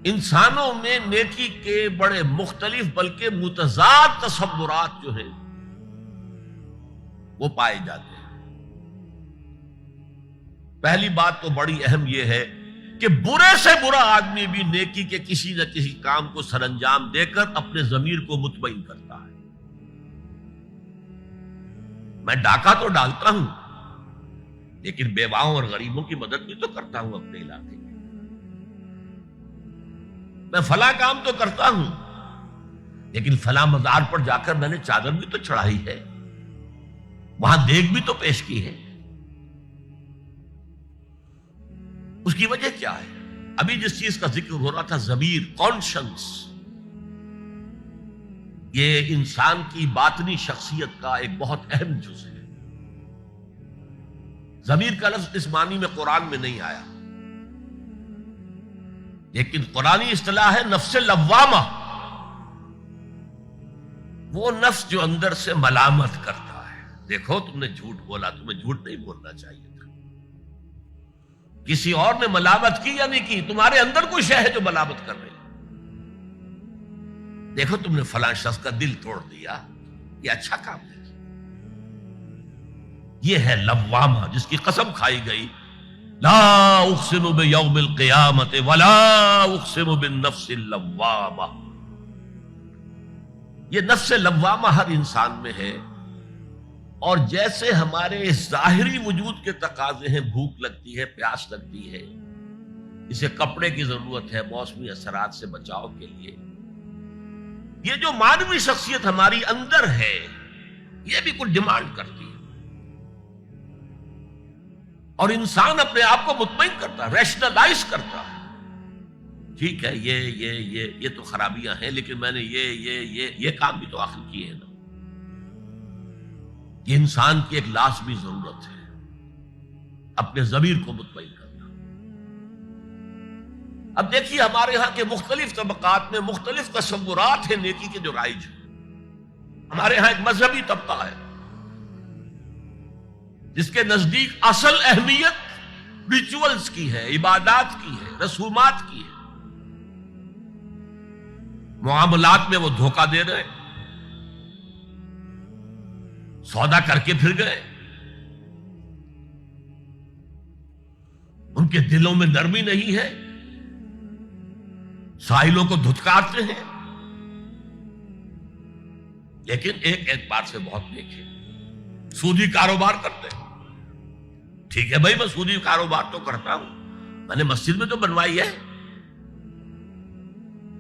انسانوں میں نیکی کے بڑے مختلف بلکہ متضاد تصورات جو ہیں وہ پائے جاتے ہیں۔ پہلی بات تو بڑی اہم یہ ہے کہ برے سے برا آدمی بھی نیکی کے کسی نہ کسی کام کو سر انجام دے کر اپنے ضمیر کو مطمئن کرتا ہے۔ میں ڈاکہ تو ڈالتا ہوں لیکن بیواؤں اور غریبوں کی مدد بھی تو کرتا ہوں اپنے علاقے میں۔ میں فلاں کام تو کرتا ہوں لیکن فلاں مزار پر جا کر میں نے چادر بھی تو چڑھائی ہے، وہاں دیگ بھی تو پیش کی ہے۔ اس کی وجہ کیا ہے؟ ابھی جس چیز کا ذکر ہو رہا تھا، ضمیر، کانشنس، یہ انسان کی باطنی شخصیت کا ایک بہت اہم جز ہے۔ ضمیر کا لفظ اس معنی میں قرآن میں نہیں آیا، لیکن قرآنی اصطلاح ہے نفس لوامہ، وہ نفس جو اندر سے ملامت کرتا ہے۔ دیکھو تم نے جھوٹ بولا، تمہیں جھوٹ نہیں بولنا چاہیے تھا، کسی اور نے ملامت کی یا نہیں کی، تمہارے اندر کوئی شے ہے جو ملامت کر رہی۔ دیکھو تم نے فلاں شخص کا دل توڑ دیا، یہ اچھا کام ہے۔ یہ ہے لوامہ جس کی قسم کھائی گئی، لا اقسم بیوم القیامت ولا اقسم بالنفس اللوامہ۔ یہ نفس لوامہ ہر انسان میں ہے، اور جیسے ہمارے ظاہری وجود کے تقاضے ہیں، بھوک لگتی ہے، پیاس لگتی ہے، اسے کپڑے کی ضرورت ہے موسمی اثرات سے بچاؤ کے لیے، یہ جو مانوی شخصیت ہماری اندر ہے یہ بھی کچھ ڈیمانڈ کرتی ہے، اور انسان اپنے آپ کو مطمئن کرتا ہے، ریشنلائز کرتا ہے۔ ٹھیک ہے، یہ تو خرابیاں ہیں، لیکن میں نے یہ کام بھی تو آخر کیے ہیں نا۔ یہ انسان کی ایک لازمی ضرورت ہے، اپنے ضمیر کو مطمئن کرنا۔ اب دیکھیے ہمارے ہاں کے مختلف طبقات میں مختلف تصورات ہیں نیکی کے جو رائج ہیں۔ ہمارے ہاں ایک مذہبی طبقہ ہے جس کے نزدیک اصل اہمیت ریچولز کی ہے، عبادات کی ہے، رسومات کی ہے۔ معاملات میں وہ دھوکہ دے رہے، سودا کر کے پھر گئے، ان کے دلوں میں نرمی نہیں ہے، سائلوں کو دھتکارتے ہیں، لیکن ایک اعتبار سے بہت نیک ہے، سودی کاروبار کرتے ہیں۔ ٹھیک ہے بھائی، میں سودی کاروبار تو کرتا ہوں، میں نے مسجد میں تو بنوائی ہے،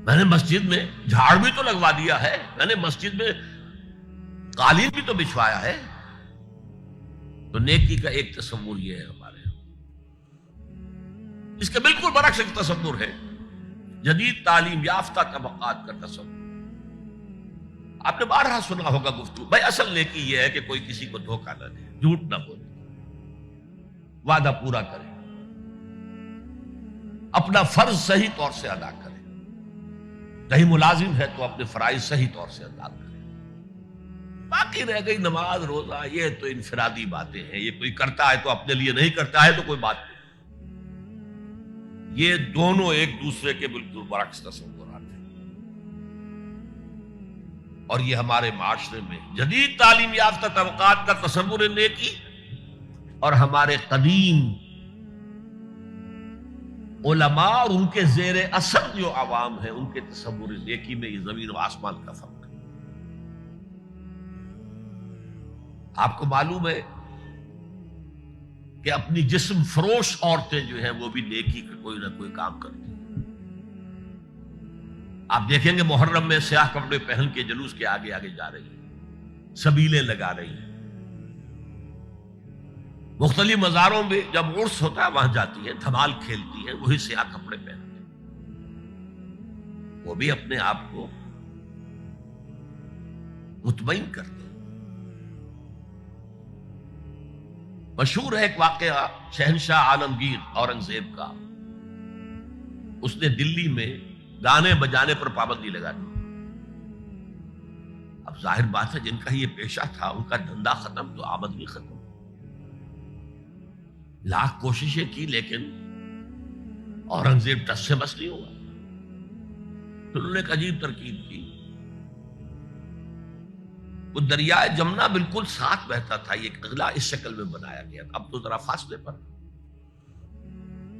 میں نے مسجد میں جھاڑ بھی تو لگوا دیا ہے، میں نے مسجد میں قالین بھی تو بچھوایا ہے۔ تو نیکی کا ایک تصور یہ ہے ہمارے یہاں، اس کے بالکل برعکس ایک تصور ہے جدید تعلیم یافتہ طبقات کا تصور۔ آپ نے بارہا سنا ہوگا گفتگو، بھائی اصل نیکی یہ ہے کہ کوئی کسی کو دھوکہ نہ دے، جھوٹ نہ بولے، وعدہ پورا کرے، اپنا فرض صحیح طور سے ادا کرے، کہیں ملازم ہے تو اپنے فرائض صحیح طور سے ادا کرے۔ باقی رہ گئی نماز روزہ، یہ تو انفرادی باتیں ہیں، یہ کوئی کرتا ہے تو اپنے لیے، نہیں کرتا ہے تو کوئی بات نہیں۔ یہ دونوں ایک دوسرے کے بالکل برعکس تصورات ہیں، اور یہ ہمارے معاشرے میں جدید تعلیم یافتہ طبقات کا تصور نیکی اور ہمارے قدیم علماء اور ان کے زیر اثر جو عوام ہیں ان کے تصور نیکی میں یہ زمین و آسمان کا فرق ہے۔ آپ کو معلوم ہے کہ اپنی جسم فروش عورتیں جو ہیں وہ بھی نیکی کا کوئی نہ کوئی کام کرتی ہیں۔ آپ دیکھیں گے محرم میں سیاہ کپڑے پہن کے جلوس کے آگے آگے جا رہی ہیں، سبیلیں لگا رہی ہیں، مختلف مزاروں میں جب عرس ہوتا ہے وہاں جاتی ہیں، دھمال کھیلتی ہیں، وہی سیاہ کپڑے پہنتے ہیں، وہ بھی اپنے آپ کو مطمئن کرتے ہیں۔ مشہور ہے ایک واقعہ شہنشاہ عالمگیر اورنگزیب کا، اس نے دلی میں گانے بجانے پر پابندی لگا دی۔ اب ظاہر بات ہے جن کا یہ پیشہ تھا ان کا دھندا ختم تو آمدنی ختم، لاکھ کوششیں کی لیکن اورنگزیب ٹس سے بس نہیں ہوا۔ تو انہوں نے ایک عجیب ترکیب کی. وہ دریائے جمنا بالکل ساتھ بہتا تھا، یہ اگلا اس شکل میں بنایا گیا تھا، اب تو ذرا فاصلے پر.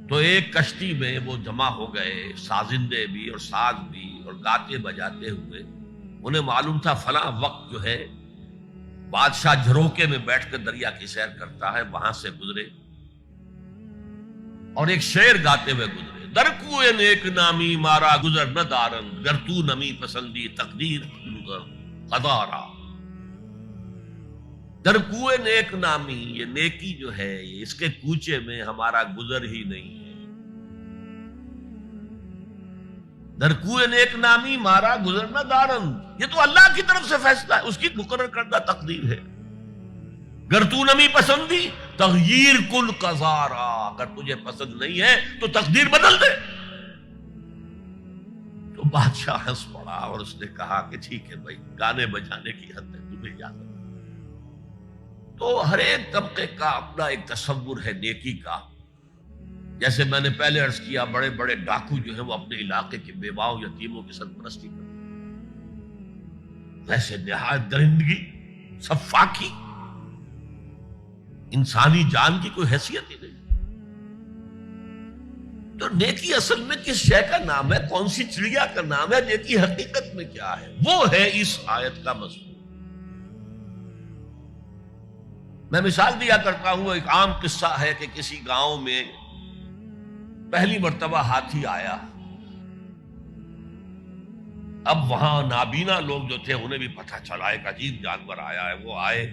تو ایک کشتی میں وہ جمع ہو گئے، سازندے بھی اور ساز بھی اور گاتے بجاتے ہوئے. انہیں معلوم تھا فلاں وقت جو ہے بادشاہ جھروکے میں بیٹھ کر دریا کی سیر کرتا ہے، وہاں سے گزرے اور ایک شعر گاتے ہوئے گزرے. در کوئے نیک نامی مارا گزر نہ دارن، گر تو نمی پسندی تقدیر قدارا. در کوئے نیک نامی، یہ نیکی جو ہے اس کے کوچے میں ہمارا گزر ہی نہیں ہے. در کوئے نیک نامی مارا گزر نہ دارن، یہ تو اللہ کی طرف سے فیصلہ ہے، اس کی مقرر کردہ تقدیر ہے. گر تو نمی پسندی تغییر کل قضارا، اگر تجھے پسند نہیں ہے تو تقدیر بدل دے. تو بادشاہ ہنس پڑا اور اس نے کہا کہ ٹھیک ہے بھائی، گانے بجانے کی حد ہے، تمہیں اجازت. تو ہر ایک طبقے کا اپنا ایک تصور ہے نیکی کا. جیسے میں نے پہلے عرض کیا، بڑے بڑے ڈاکو جو ہیں وہ اپنے علاقے کے بیواؤں یتیموں کی سرپرستی کرتے ہیں، ویسے نہایت درندگی، سفاکی، انسانی جان کی کوئی حیثیت ہی نہیں. تو نیکی اصل میں کس شے کا نام ہے، کون سی چڑیا کا نام ہے، نیکی حقیقت میں کیا ہے، وہ ہے اس آیت کا مضمون. میں مثال دیا کرتا ہوں، ایک عام قصہ ہے کہ کسی گاؤں میں پہلی مرتبہ ہاتھی آیا. اب وہاں نابینا لوگ جو تھے انہیں بھی پتہ چلا ایک عجیب جانور آیا ہے. وہ آئے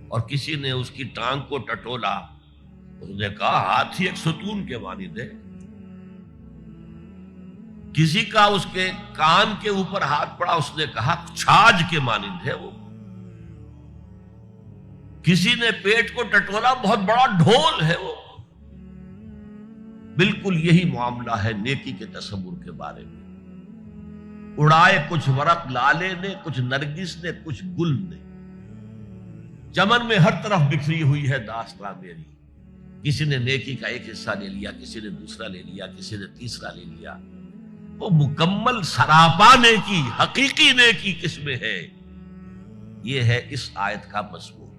اور کسی نے اس کی ٹانگ کو ٹٹولا. اس نے کہا ہاتھی ایک ستون کے مانند ہے. کسی کا اس کے کان کے اوپر ہاتھ پڑا، اس نے کہا چھاج کے مانند ہے وہ. کسی نے پیٹ کو ٹٹولا، بہت بڑا ڈھول ہے وہ. بالکل یہی معاملہ ہے نیکی کے تصور کے بارے میں. اڑائے کچھ ورق لالے نے، کچھ نرگس نے، کچھ گل نے. چمن میں ہر طرف بکھری ہوئی ہے داستان میری. کسی نے نیکی کا ایک حصہ لے لیا، کسی نے دوسرا لے لیا، کسی نے تیسرا لے لیا. وہ مکمل سراپا نیکی، حقیقی نیکی کس میں ہے، یہ ہے اس آیت کا مضمون.